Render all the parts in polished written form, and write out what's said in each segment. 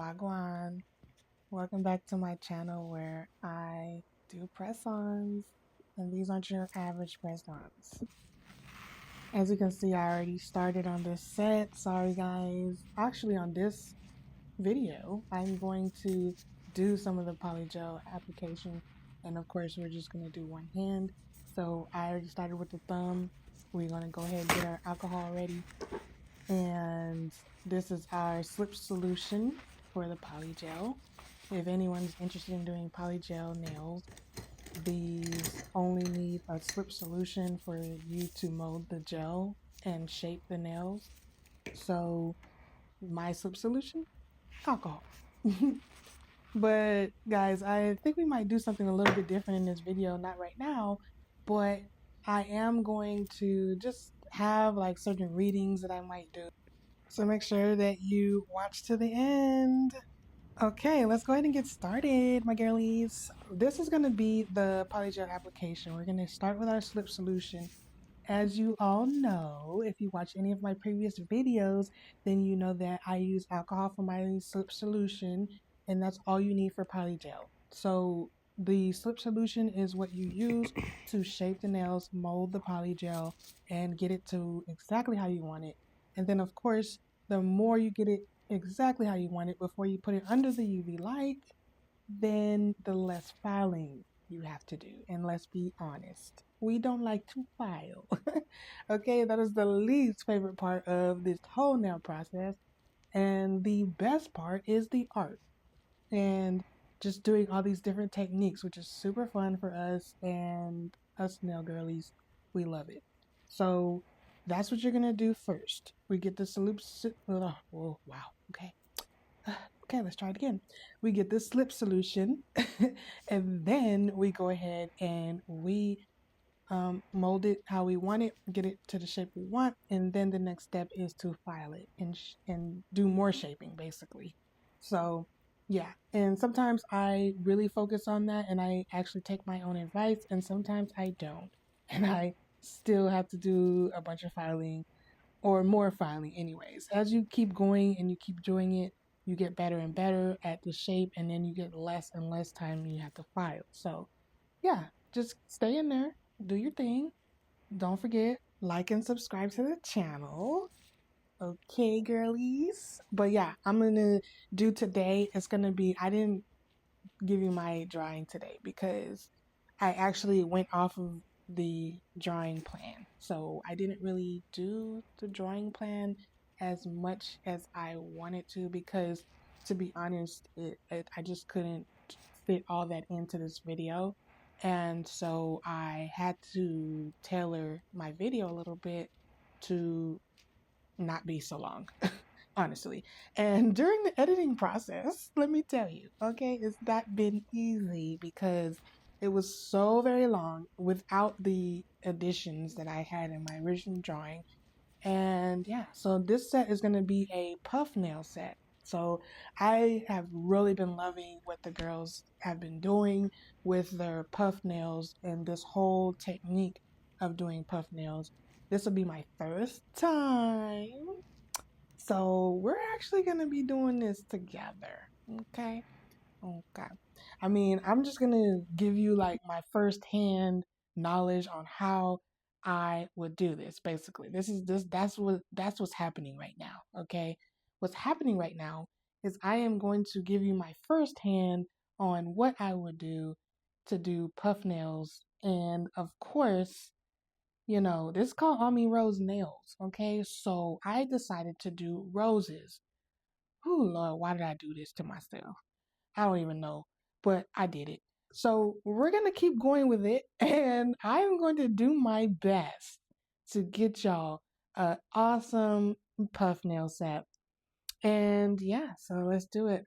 Wagwan. Welcome back to my channel where I do press-ons, and these aren't your average press-ons. As you can see, I already started on this set. Sorry guys. Actually, on this video, I'm going to do some of the Polygel application, and of course we're just going to do one hand. So I already started with the thumb. We're going to go ahead and get our alcohol ready. And this is our slip solution for the Polygel. If anyone's interested in doing Polygel nails, these only need a slip solution for you to mold the gel and shape the nails. So my slip solution, alcohol. But guys, I think we might do something a little bit different in this video, not right now, but I am going to just have like certain readings that I might do. So make sure that you watch to the end. Okay, let's go ahead and get started, my girlies. This is going to be the Polygel application. We're going to start with our slip solution. As you all know, if you watch any of my previous videos, then you know that I use alcohol for my slip solution, and that's all you need for Polygel. So the slip solution is what you use to shape the nails, mold the Polygel, and get it to exactly how you want it. And then of course, the more you get it exactly how you want it before you put it under the UV light, then the less filing you have to do. And let's be honest, we don't like to file. Okay, that is the least favorite part of this whole nail process. And the best part is the art. And just doing all these different techniques, which is super fun for us and us nail girlies. We love it. So that's what you're gonna do first. We get the oh wow, okay. Okay, let's try it again. We get this slip solution and then we go ahead and we mold it how we want it, get it to the shape we want, and then the next step is to file it and do more shaping basically. So yeah, and sometimes I really focus on that and I actually take my own advice, and sometimes I don't, and I still have to do a bunch of filing or more filing anyways. As you keep going and you keep doing it, you get better and better at the shape, and then you get less and less time you have to file. So yeah, just stay in there, do your thing. Don't forget, like and subscribe to the channel. Okay, girlies. But yeah, I'm gonna do today. It's gonna be, I didn't give you my drawing today because I actually went off of the drawing plan. So I didn't really do the drawing plan as much as I wanted to because, to be honest, I just couldn't fit all that into this video. And so I had to tailor my video a little bit to not be so long, honestly. And during the editing process, let me tell you, okay, it's not been easy because it was so very long without the additions that I had in my original drawing. And yeah, so this set is going to be a puff nail set. So I have really been loving what the girls have been doing with their puff nails and this whole technique of doing puff nails. This will be my first time. So we're actually going to be doing this together. Okay. Okay. I mean, I'm just going to give you like my first-hand knowledge on how I would do this. Basically, that's what's happening right now. Okay. What's happening right now is I am going to give you my first hand on what I would do to do puff nails. And of course, this is called Ami Rose Nails, okay? So I decided to do roses. Oh, Lord, why did I do this to myself? I don't even know, but I did it. So we're going to keep going with it, and I'm going to do my best to get y'all an awesome puff nail set. And yeah, so let's do it.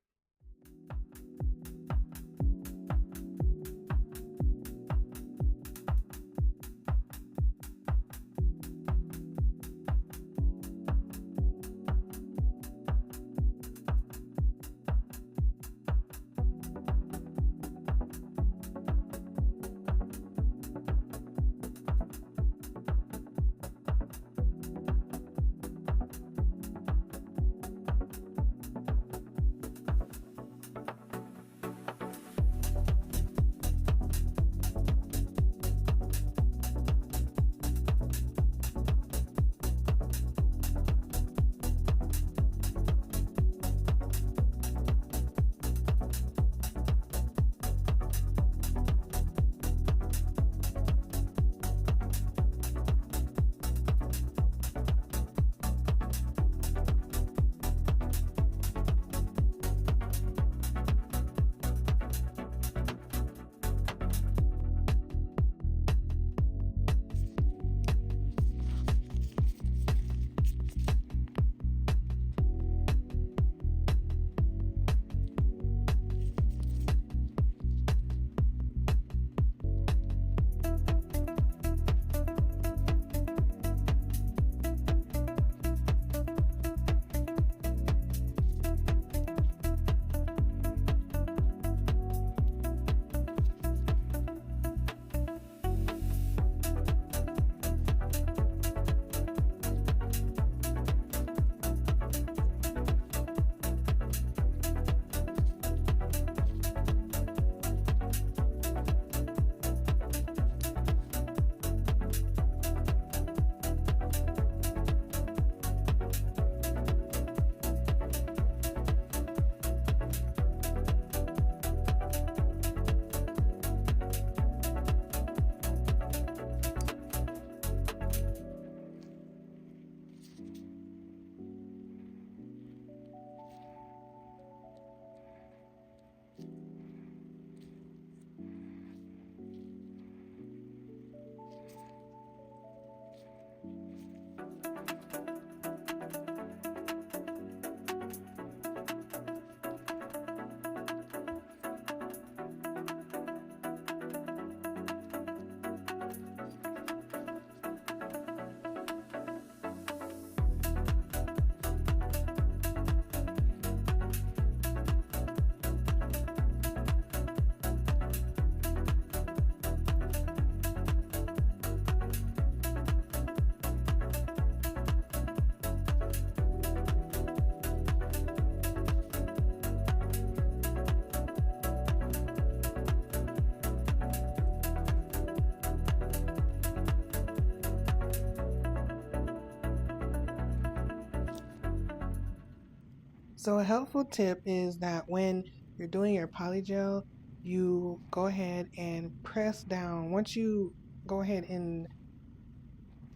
So a helpful tip is that when you're doing your polygel, you go ahead and press down. Once you go ahead and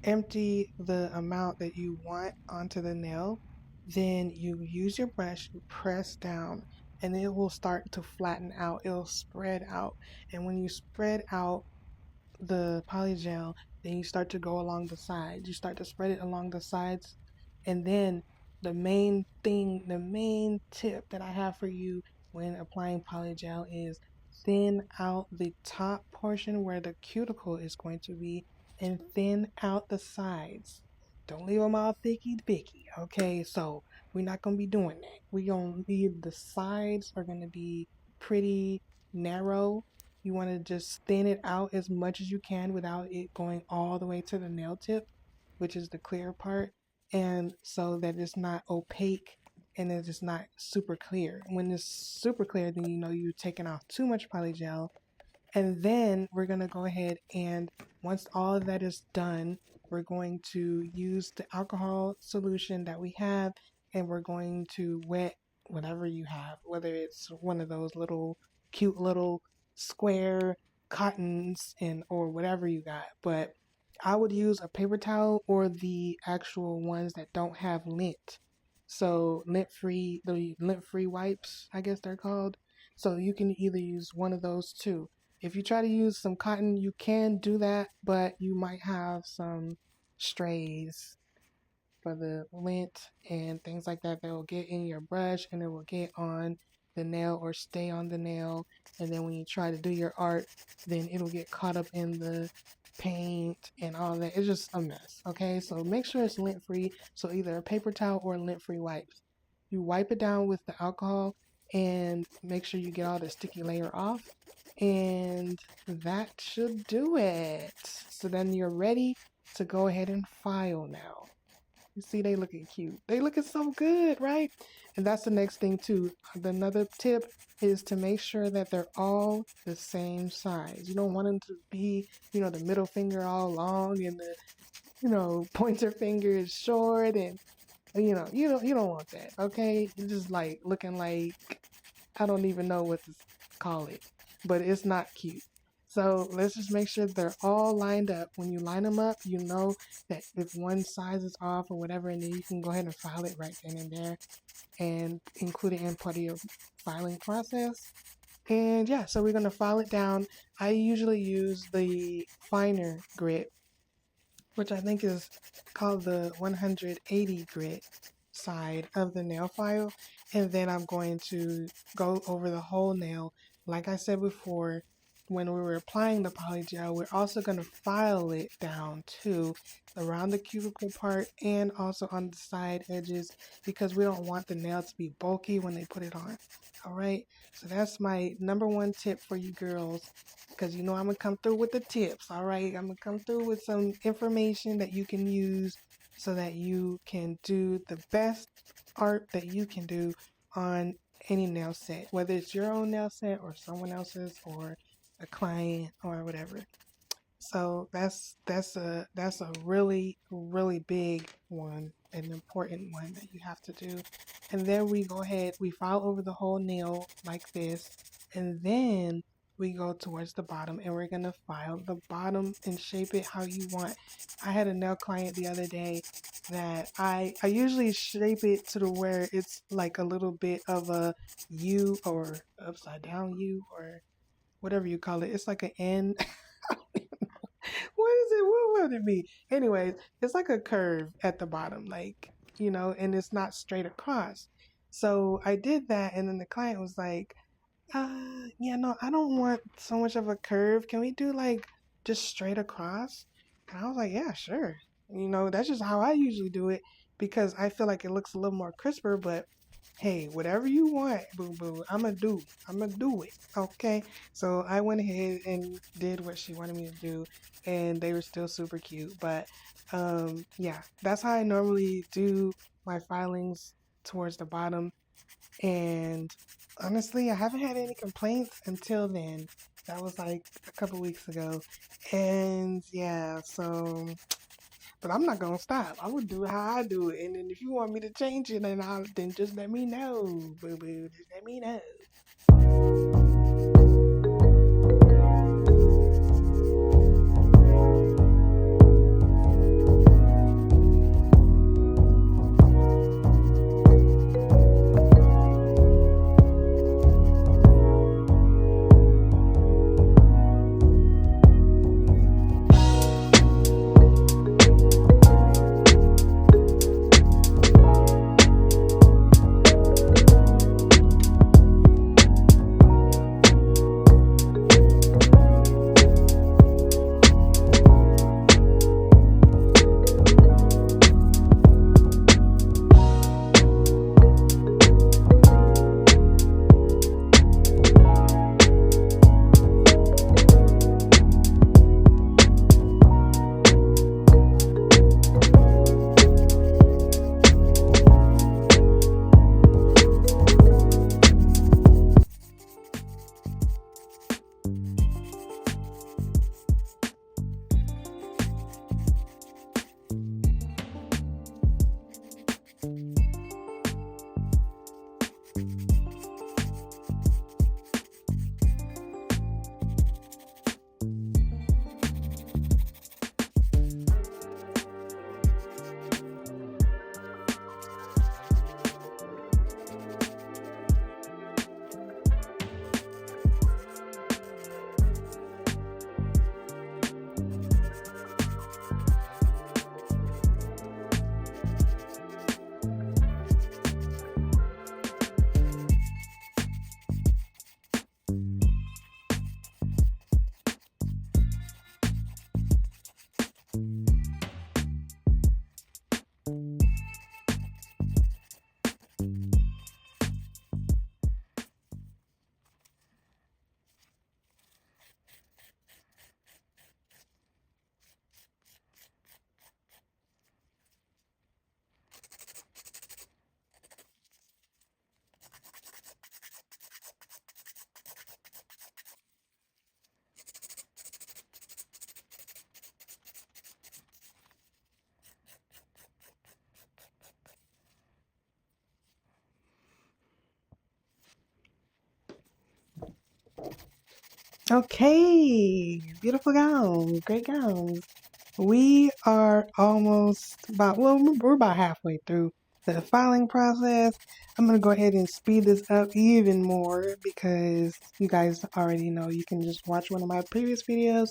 empty the amount that you want onto the nail, then you use your brush, you press down, and it will start to flatten out. It'll spread out. And when you spread out the polygel, then you start to go along the sides. You start to spread it along the sides. And then the main tip that I have for you when applying polygel is thin out the top portion where the cuticle is going to be and thin out the sides. Don't leave them all thicky thicky. Okay, so we're not going to be doing that. We're going to leave the sides are going to be pretty narrow. You want to just thin it out as much as you can without it going all the way to the nail tip, which is the clear part, and so that it's not opaque and it's not super clear. When it's super clear, then you know you've taken off too much polygel. And then we're going to go ahead and once all of that is done, we're going to use the alcohol solution that we have and we're going to wet whatever you have, whether it's one of those little cute little square cottons and or whatever you got. But I would use a paper towel or the actual ones that don't have lint. So the lint free wipes, I guess they're called. So you can either use one of those two. If you try to use some cotton, you can do that, but you might have some strays for the lint and things like that that will get in your brush and it will get on the nail or stay on the nail. And then when you try to do your art, then it'll get caught up in the paint and all that. It's just a mess. Okay, so make sure it's lint free. So either a paper towel or lint free wipes. You wipe it down with the alcohol and make sure you get all the sticky layer off. And that should do it. So then you're ready to go ahead and file now. You see, they looking cute. They looking so good, right? And that's the next thing too. Another tip is to make sure that they're all the same size. You don't want them to be, the middle finger all long and the, pointer finger is short and you don't want that. Okay, you're just like looking like I don't even know what to call it, but it's not cute. So let's just make sure they're all lined up. When you line them up, you know that if one size is off or whatever, and then you can go ahead and file it right then and there and include it in part of your filing process. And yeah, so we're going to file it down. I usually use the finer grit, which I think is called the 180 grit side of the nail file. And then I'm going to go over the whole nail. Like I said before, when we were applying the polygel, we're also going to file it down too around the cuticle part and also on the side edges because we don't want the nail to be bulky when they put it on. All right, so that's my number one tip for you girls because I'm going to come through with the tips. All right, I'm going to come through with some information that you can use so that you can do the best art that you can do on any nail set, whether it's your own nail set or someone else's or a client or whatever. So that's a really big one, an important one that you have to do. And then we go ahead, we file over the whole nail like this, and then we go towards the bottom and we're gonna file the bottom and shape it how you want. I had a nail client the other day that I usually shape it to the where it's like a little bit of a U or upside down U or whatever you call it. It's like an N. What is it? What would it be? Anyways, it's like a curve at the bottom, and it's not straight across. So I did that, and then the client was like, yeah, no, I don't want so much of a curve. Can we do like just straight across? And I was like, yeah, sure. That's just how I usually do it because I feel like it looks a little more crisper, but hey, whatever you want, boo boo, I'm gonna do it. Okay. So I went ahead and did what she wanted me to do, and they were still super cute. But yeah, that's how I normally do my filings towards the bottom. And honestly, I haven't had any complaints until then. That was like a couple weeks ago. And yeah, so But I'm not gonna stop. I will do how I do it, and then if you want me to change it, then just let me know, boo boo. Just let me know. Okay, beautiful gowns, great gowns. We are almost about, well, we're about halfway through the filing process. I'm going to go ahead and speed this up even more because you guys already know you can just watch one of my previous videos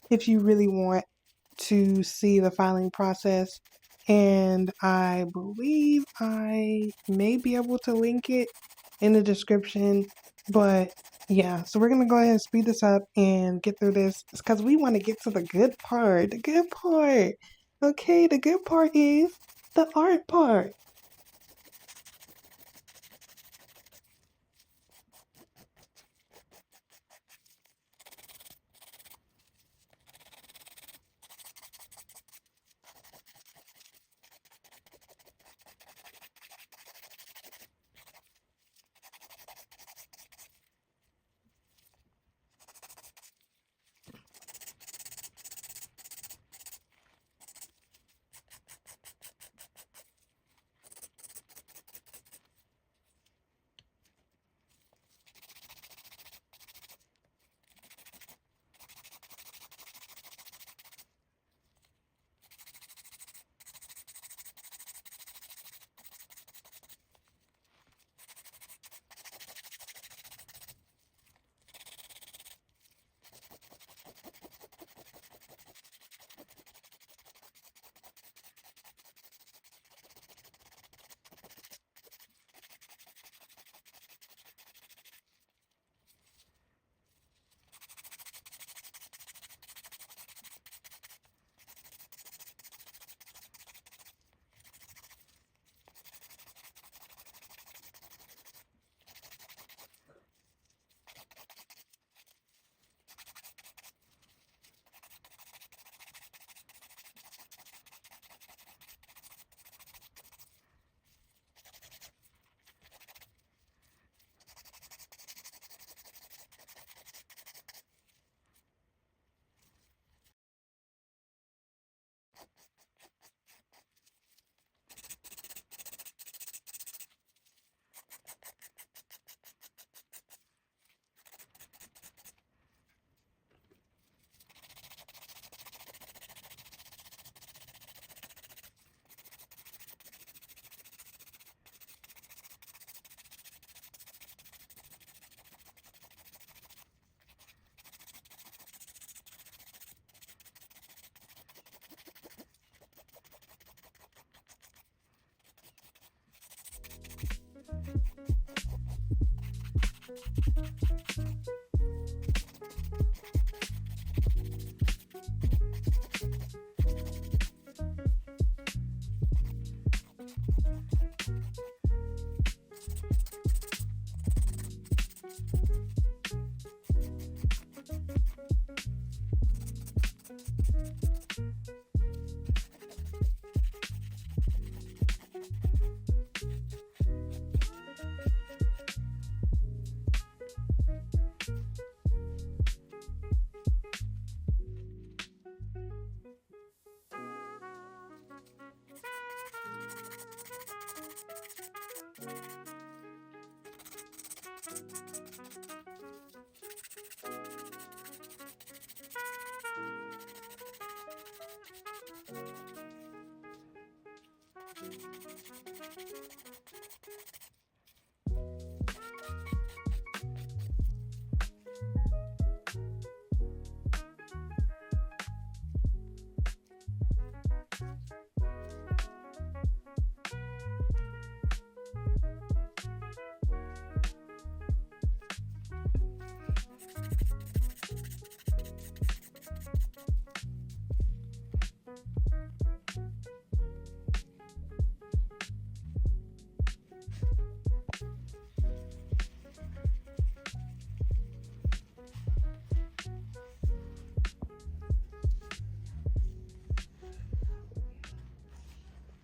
if you really want to see the filing process. And I believe I may be able to link it in the description, but yeah, so we're gonna go ahead and speed this up and get through this because we want to get to the good part. The good part. Okay, the good part is the art part.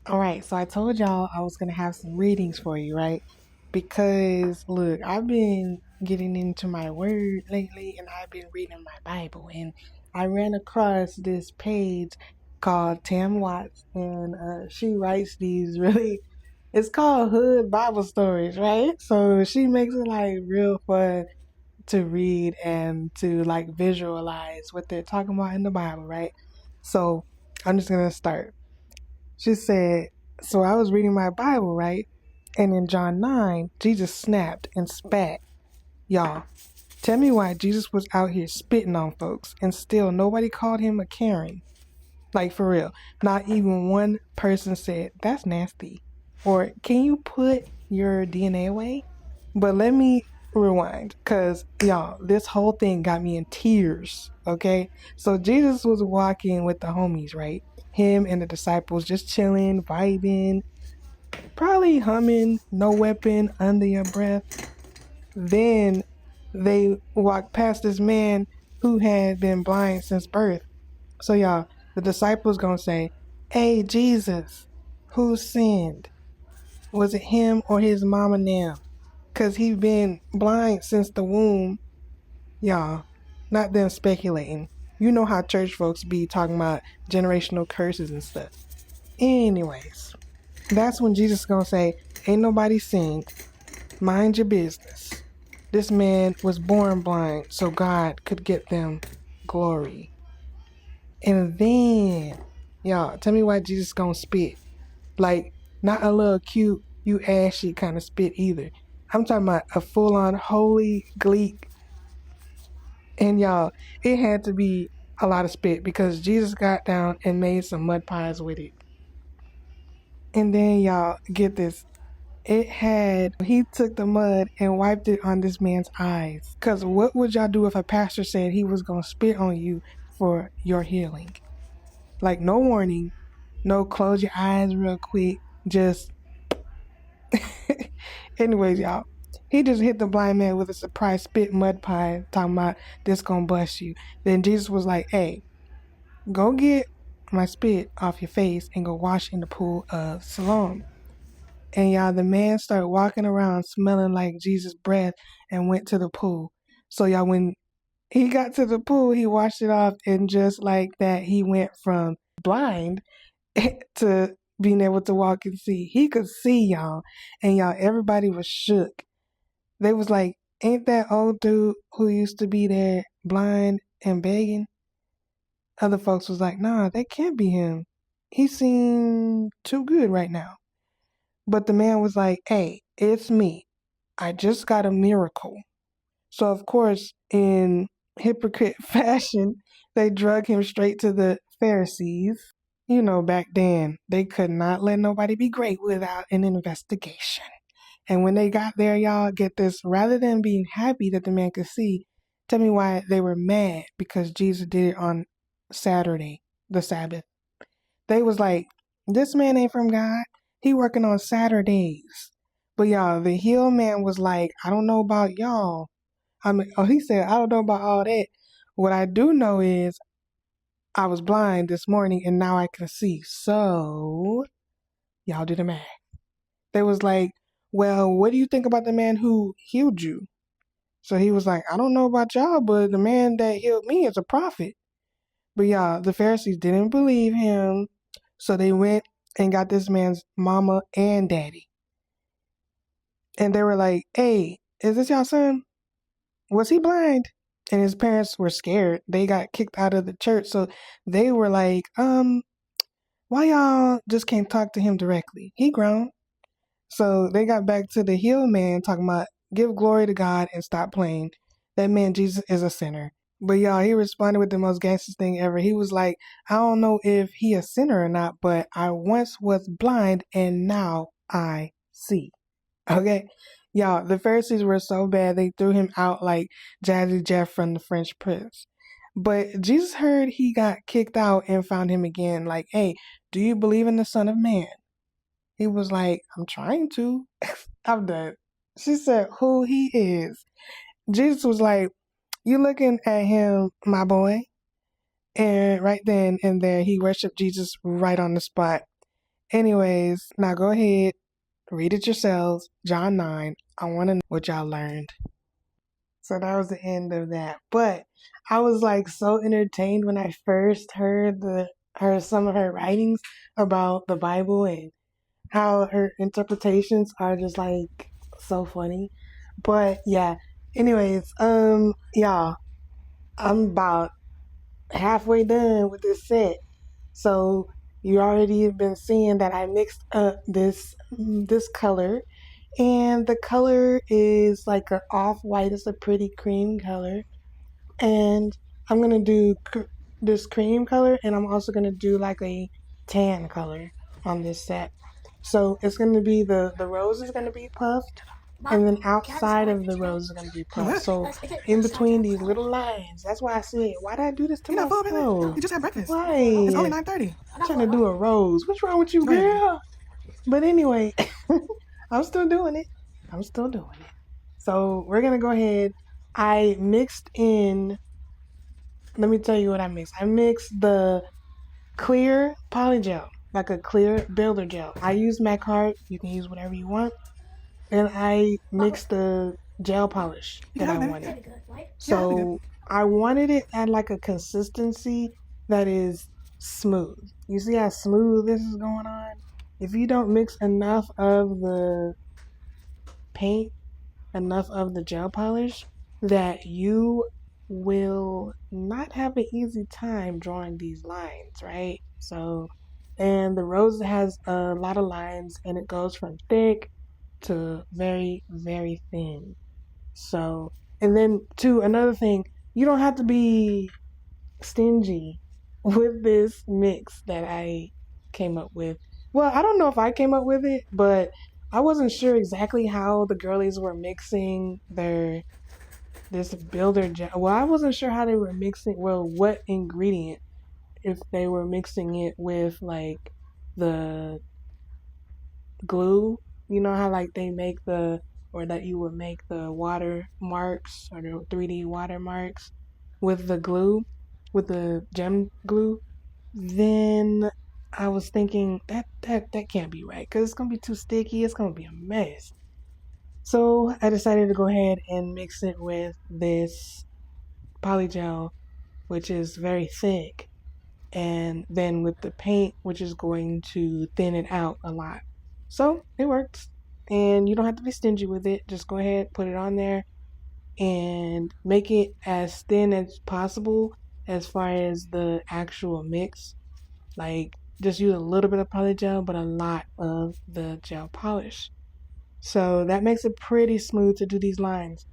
All right, so I told y'all I was gonna have some readings for you, right? Because look, I've been getting into my word lately and I've been reading my Bible and I ran across this page called Tam Watts and she writes these really it's called Hood Bible Stories, right? So she makes it like real fun to read and to like visualize what they're talking about in the Bible, right? So I'm just gonna start. She said, so I was reading my Bible, right? And in John 9, Jesus snapped and spat. Y'all, tell me why Jesus was out here spitting on folks and still nobody called him a Karen. Like for real. Not even one person said, that's nasty. Or can you put your DNA away? But let me rewind because, y'all, this whole thing got me in tears, okay? So Jesus was walking with the homies, right? Him and the disciples just chilling, vibing, probably humming No Weapon under your breath. Then they walked past this man who had been blind since birth. So, y'all, the disciples gonna say, hey, Jesus, who sinned? Was it him or his mama now? Because he been blind since the womb. Y'all, not them speculating. You know how church folks be talking about generational curses and stuff. Anyways, that's when Jesus gonna say, ain't nobody sinned. Mind your business. This man was born blind so God could get them glory. And then, y'all, tell me why Jesus gonna spit. Like, not a little cute, you ashy kind of spit either. I'm talking about a full-on holy gleek. And y'all, it had to be a lot of spit because Jesus got down and made some mud pies with it. And then y'all, get this. He took the mud and wiped it on this man's eyes. Because what would y'all do if a pastor said he was going to spit on you for your healing? Like, no warning, no close your eyes real quick, just. Anyways, y'all, he just hit the blind man with a surprise spit mud pie, talking about this gonna bust you. Then Jesus was like, hey, go get my spit off your face and go wash in the pool of Siloam. And y'all, the man started walking around smelling like Jesus' breath and went to the pool. So y'all, when he got to the pool, he washed it off, and just like that, he went from blind to being able to walk and see. He could see, y'all. And y'all, everybody was shook. They was like, ain't that old dude who used to be there blind and begging? Other folks was like, nah, that can't be him. He seemed too good right now. But the man was like, hey, it's me. I just got a miracle. So, of course, in hypocrite fashion, they drug him straight to the Pharisees. You know, back then, they could not let nobody be great without an investigation. And when they got there, y'all, get this, rather than being happy that the man could see, tell me why they were mad because Jesus did it on Saturday, the Sabbath. They was like, this man ain't from God. He working on Saturdays. But y'all, the healed man was like, I don't know about y'all. He said, I don't know about all that. What I do know is I was blind this morning and now I can see. So y'all do the math. They was like, well, what do you think about the man who healed you? So he was like, I don't know about y'all, but the man that healed me is a prophet. But y'all, the Pharisees didn't believe him. So they went and got this man's mama and daddy. And they were like, hey, is this y'all son? Was he blind? And his parents were scared. They got kicked out of the church. So they were like, why y'all just can't talk to him directly? He grown. So they got back to the healed man talking about give glory to God and stop playing. That man Jesus is a sinner. But y'all, he responded with the most gangster thing ever. He was like, I don't know if he a sinner or not, but I once was blind and now I see. Okay? Y'all, the Pharisees were so bad they threw him out like Jazzy Jeff from the French Prince. But Jesus heard he got kicked out and found him again. Like, hey, do you believe in the Son of Man? He was like, I'm trying to. I'm done. She said, who he is. Jesus was like, you looking at him, my boy? And right then and there, he worshiped Jesus right on the spot. Anyways, now go ahead, read it yourselves. John 9. I want to know what y'all learned. So that was the end of that. But I was like so entertained when I first heard some of her writings about the Bible and how her interpretations are just like so funny. But yeah. Anyways, y'all, I'm about halfway done with this set. So you already have been seeing that I mixed up this color, and the color is like an off-white. It's a pretty cream color, and I'm gonna do this cream color, and I'm also gonna do like a tan color on this set. So it's gonna be the rose is gonna be puffed, and then outside of the rose is gonna be puffed. So in between these little lines, that's why I said, why did I do this to myself? You just had breakfast. Why? It's only 9:30. I'm trying to do a rose. What's wrong with you, girl? But anyway, I'm still doing it. So we're gonna go ahead. I mixed in. Let me tell you what I mixed. I mixed the clear polygel, like a clear builder gel. I use MAC Hard. You can use whatever you want. And I mixed the gel polish that I wanted. So I wanted it at like a consistency that is smooth. You see how smooth this is going on? If you don't mix enough of the paint, enough of the gel polish, that you will not have an easy time drawing these lines, right? So, and the rose has a lot of lines and it goes from thick to very, very thin. So, and then too, another thing, you don't have to be stingy with this mix that I came up with. Well, I don't know if I came up with it, but I wasn't sure exactly how the girlies were mixing this builder gel. Well, I wasn't sure how they were mixing, well, what ingredient, if they were mixing it with like the glue, you know how like they make or that you would make the watermarks or the 3D watermarks with the glue, with the gem glue. Then I was thinking that can't be right because it's gonna be too sticky. It's gonna be a mess. So I decided to go ahead and mix it with this polygel, which is very thick, and then with the paint, which is going to thin it out a lot. So it works, and you don't have to be stingy with it. Just go ahead, put it on there, and make it as thin as possible as far as the actual mix. Like, just use a little bit of polygel, but a lot of the gel polish. So that makes it pretty smooth to do these lines.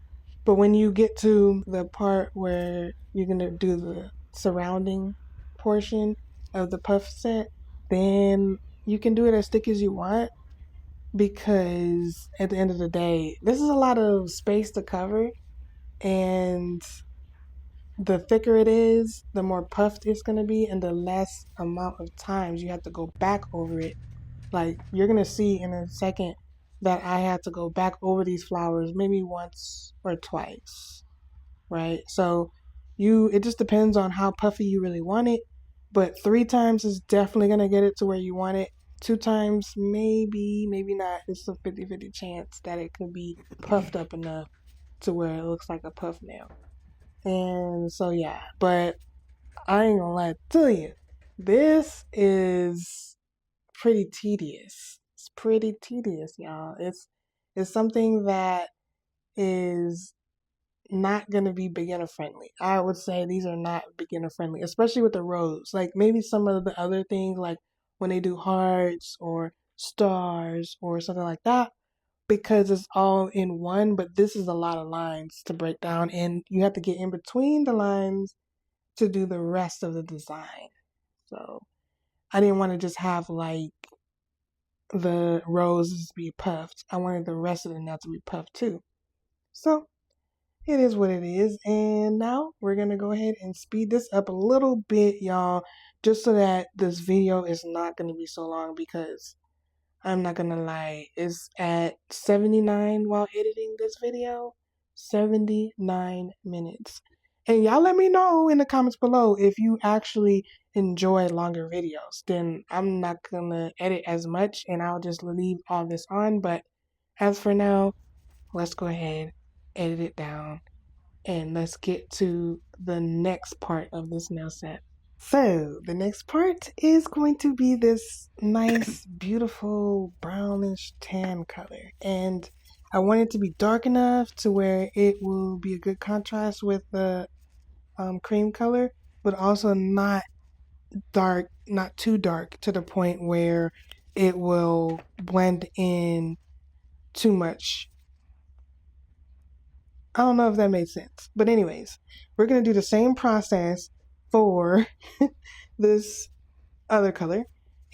But when you get to the part where you're going to do the surrounding portion of the puff set, then you can do it as thick as you want. because at the end of the day, this is a lot of space to cover, and the thicker it is, the more puffed it's going to be, and the less amount of times you have to go back over it. Like, you're going to see in a second that I had to go back over these flowers maybe once or twice, right? So it just depends on how puffy you really want it, but 3 times is definitely going to get it to where you want it. 2 times, maybe not. It's a 50-50 chance that it could be puffed up enough to where it looks like a puff nail. And so, yeah, but I ain't gonna lie to you. This is pretty tedious. It's pretty tedious, y'all. It's something that is not gonna be beginner friendly. I would say these are not beginner friendly, especially with the rose. Like maybe some of the other things, like when they do hearts or stars or something like that, because it's all in one. But this is a lot of lines to break down, and you have to get in between the lines to do the rest of the design. So I didn't want to just have like the roses be puffed. I wanted the rest of the nail to be puffed too. So it is what it is. And now we're going to go ahead and speed this up a little bit, y'all, just so that this video is not going to be so long, because I'm not going to lie, it's at 79 while editing this video. 79 minutes. And y'all let me know in the comments below if you actually enjoy longer videos. Then I'm not going to edit as much and I'll just leave all this on. But as for now, let's go ahead, edit it down, and let's get to the next part of this nail set. So the next part is going to be this nice, beautiful brownish tan color. And I want it to be dark enough to where it will be a good contrast with the cream color, but also not dark, not too dark to the point where it will blend in too much. I don't know if that made sense. But anyways, we're going to do the same process for this other color,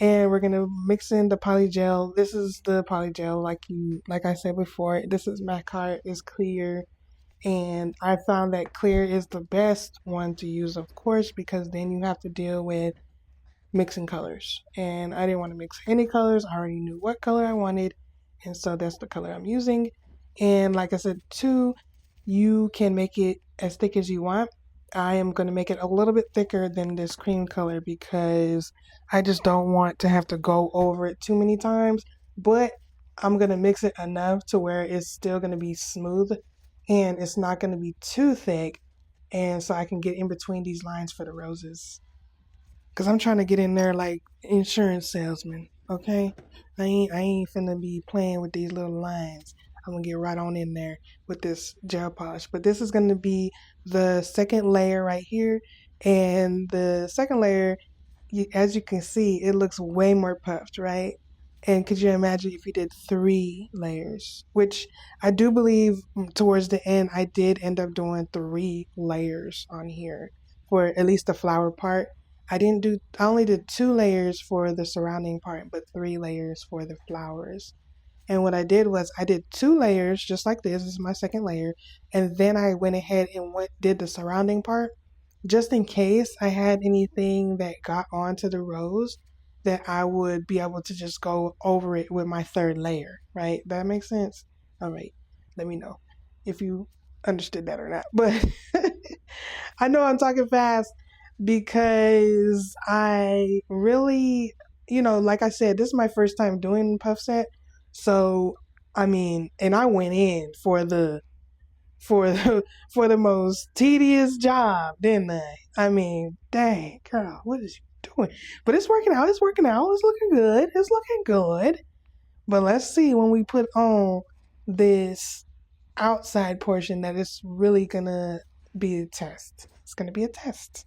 and we're gonna mix in the polygel. This is the polygel, like I said before. This is MAC Heart, is clear, and I found that clear is the best one to use, of course, because then you have to deal with mixing colors, and I didn't want to mix any colors. I already knew what color I wanted, and so that's the color I'm using. And like I said too, you can make it as thick as you want. I am going to make it a little bit thicker than this cream color because I just don't want to have to go over it too many times, but I'm going to mix it enough to where it's still going to be smooth and it's not going to be too thick, and so I can get in between these lines for the roses. Cause I'm trying to get in there like insurance salesman, okay? I ain't finna be playing with these little lines. I'm gonna get right on in there with this gel polish. But this is gonna be the second layer right here, and the second layer, as you can see, it looks way more puffed, right? And could you imagine if you did 3 layers? Which I do believe towards the end, I did end up doing 3 layers on here for at least the flower part. I only did 2 layers for the surrounding part, but 3 layers for the flowers. And what I did was I did 2 layers just like this. This is my second layer. And then I went ahead and did the surrounding part just in case I had anything that got onto the rose, that I would be able to just go over it with my 3rd layer, right? That makes sense? All right. Let me know if you understood that or not. But I know I'm talking fast because I really, like I said, this is my first time doing puff set. So, I mean, and I went in for the for the most tedious job, didn't I? I mean, dang, girl, what is you doing? But it's working out. It's working out. It's looking good. It's looking good. But let's see when we put on this outside portion that it's really gonna be a test. It's gonna be a test.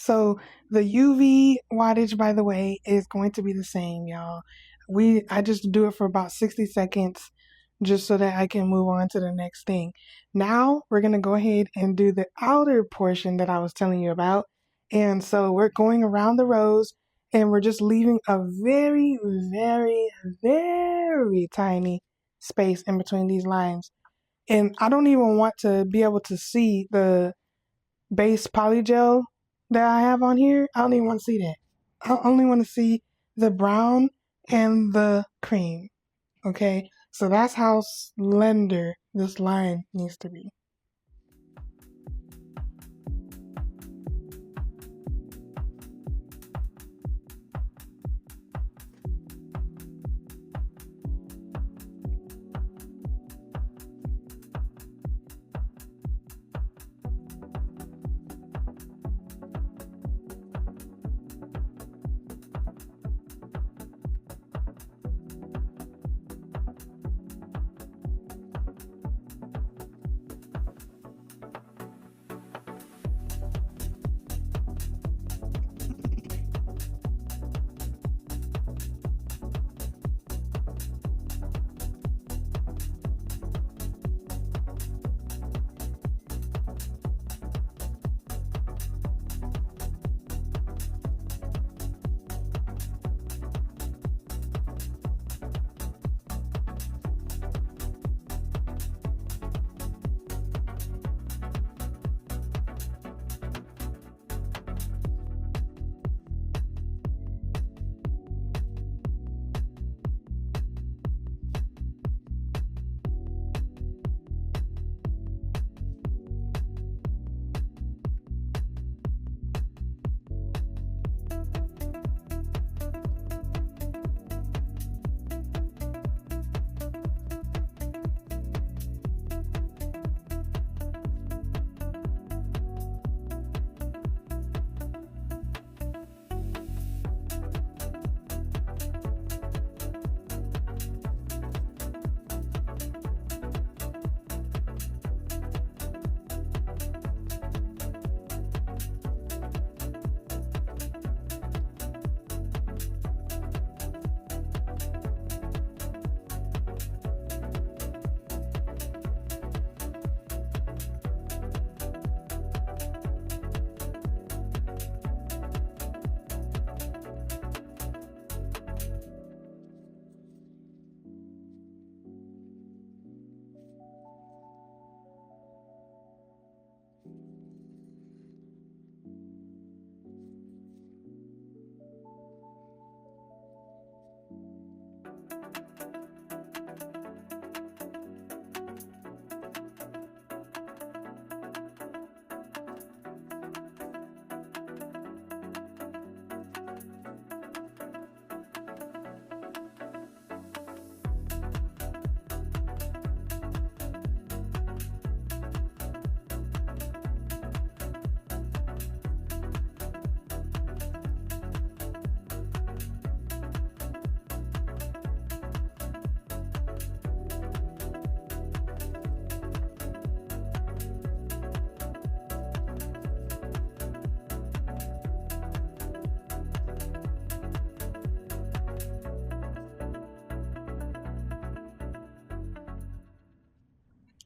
So the UV wattage, by the way, is going to be the same, y'all. I just do it for about 60 seconds just so that I can move on to the next thing. Now we're going to go ahead and do the outer portion that I was telling you about. And so we're going around the rows and we're just leaving a very, very, very tiny space in between these lines. And I don't even want to be able to see the base polygel that I have on here. I don't even want to see that. I only want to see the brown and the cream. Okay, so that's how slender this line needs to be.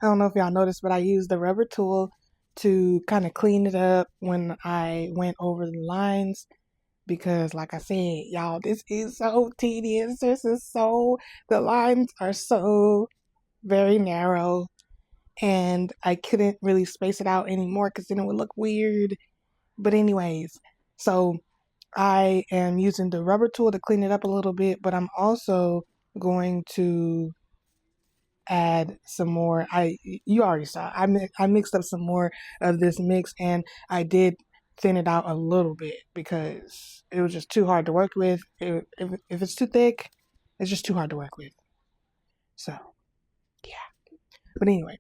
I don't know if y'all noticed, but I used the rubber tool to kind of clean it up when I went over the lines because, like I said, y'all, this is so tedious. The lines are so very narrow, and I couldn't really space it out anymore because then it would look weird. But, anyways, so I am using the rubber tool to clean it up a little bit, but I'm also going to add some more. You already saw. I mixed up some more of this mix, and I did thin it out a little bit because it was just too hard to work with. If it's too thick, it's just too hard to work with. So yeah. But anyway,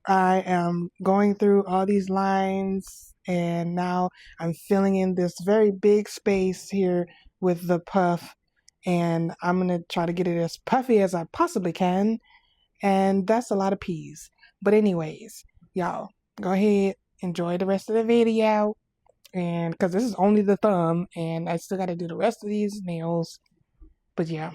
I am going through all these lines, and now I'm filling in this very big space here with the puff, and I'm gonna try to get it as puffy as I possibly can. And that's a lot of peas. But anyways, y'all, go ahead, enjoy the rest of the video. And because this is only the thumb, and I still got to do the rest of these nails. But yeah.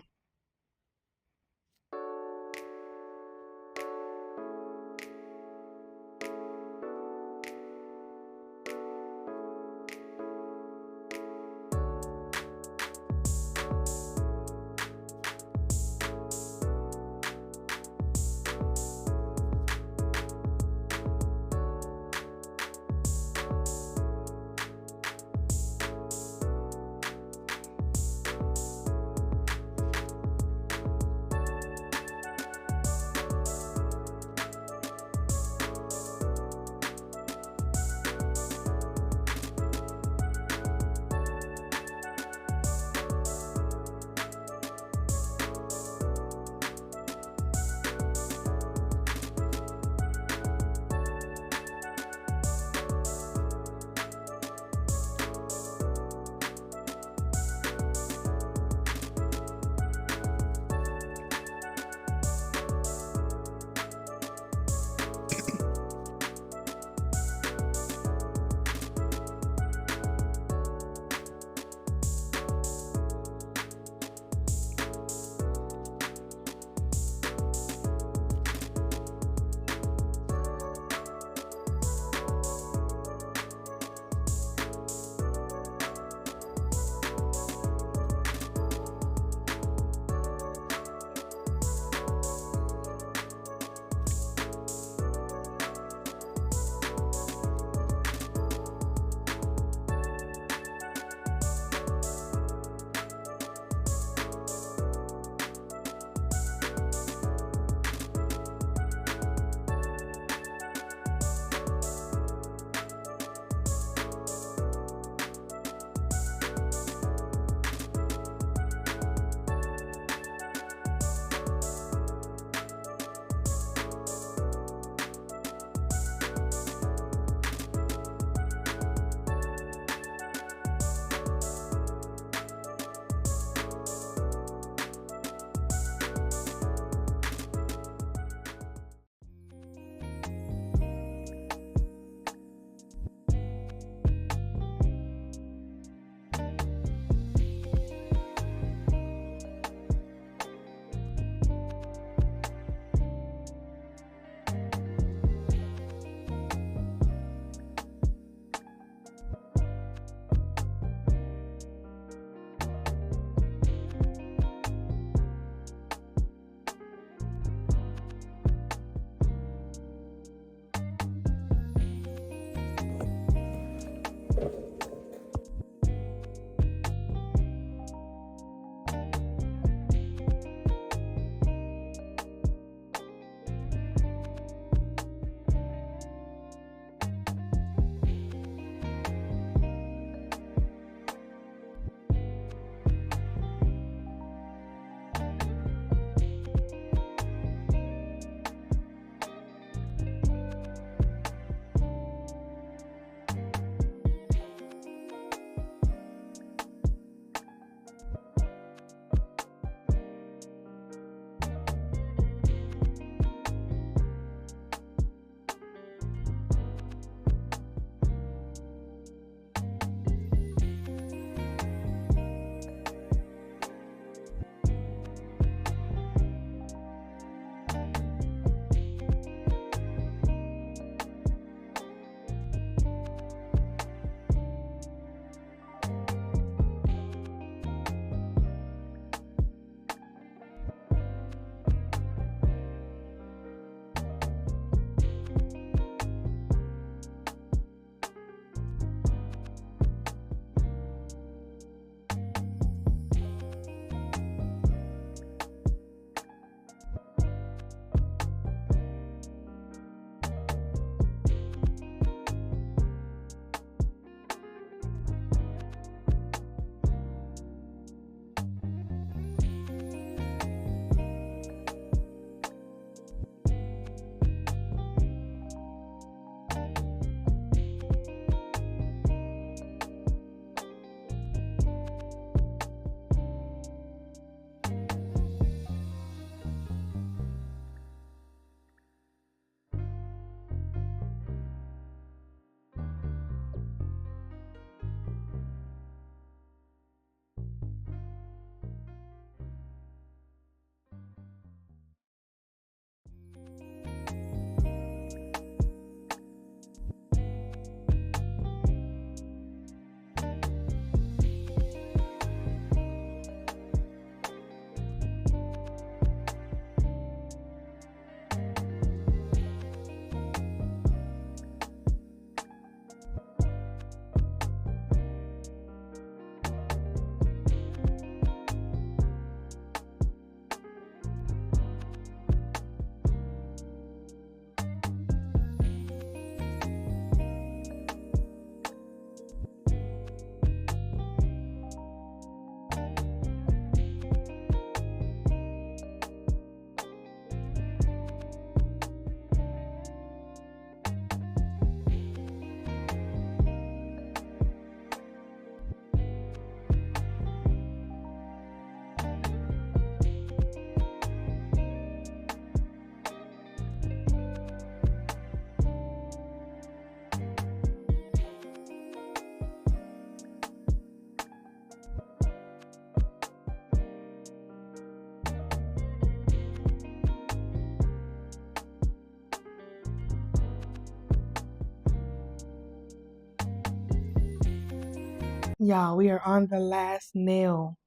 Y'all, we are on the last nail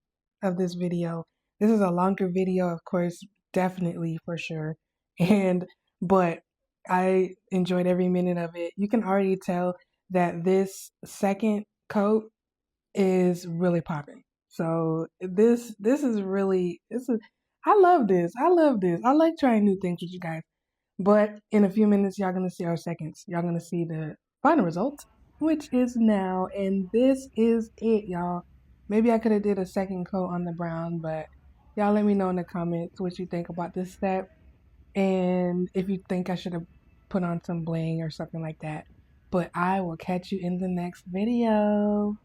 of this video. This is a longer video, of course, definitely for sure. And but I enjoyed every minute of it. You can already tell that this second coat is really popping. So this is really this is I love this. I love this. I like trying new things with you guys. But in a few minutes, y'all gonna see our seconds. Y'all gonna see the final result, which is now, and this is it, y'all. Maybe I could have did a second coat on the brown, but y'all let me know in the comments what you think about this step, and if you think I should have put on some bling or something like that. But I will catch you in the next video.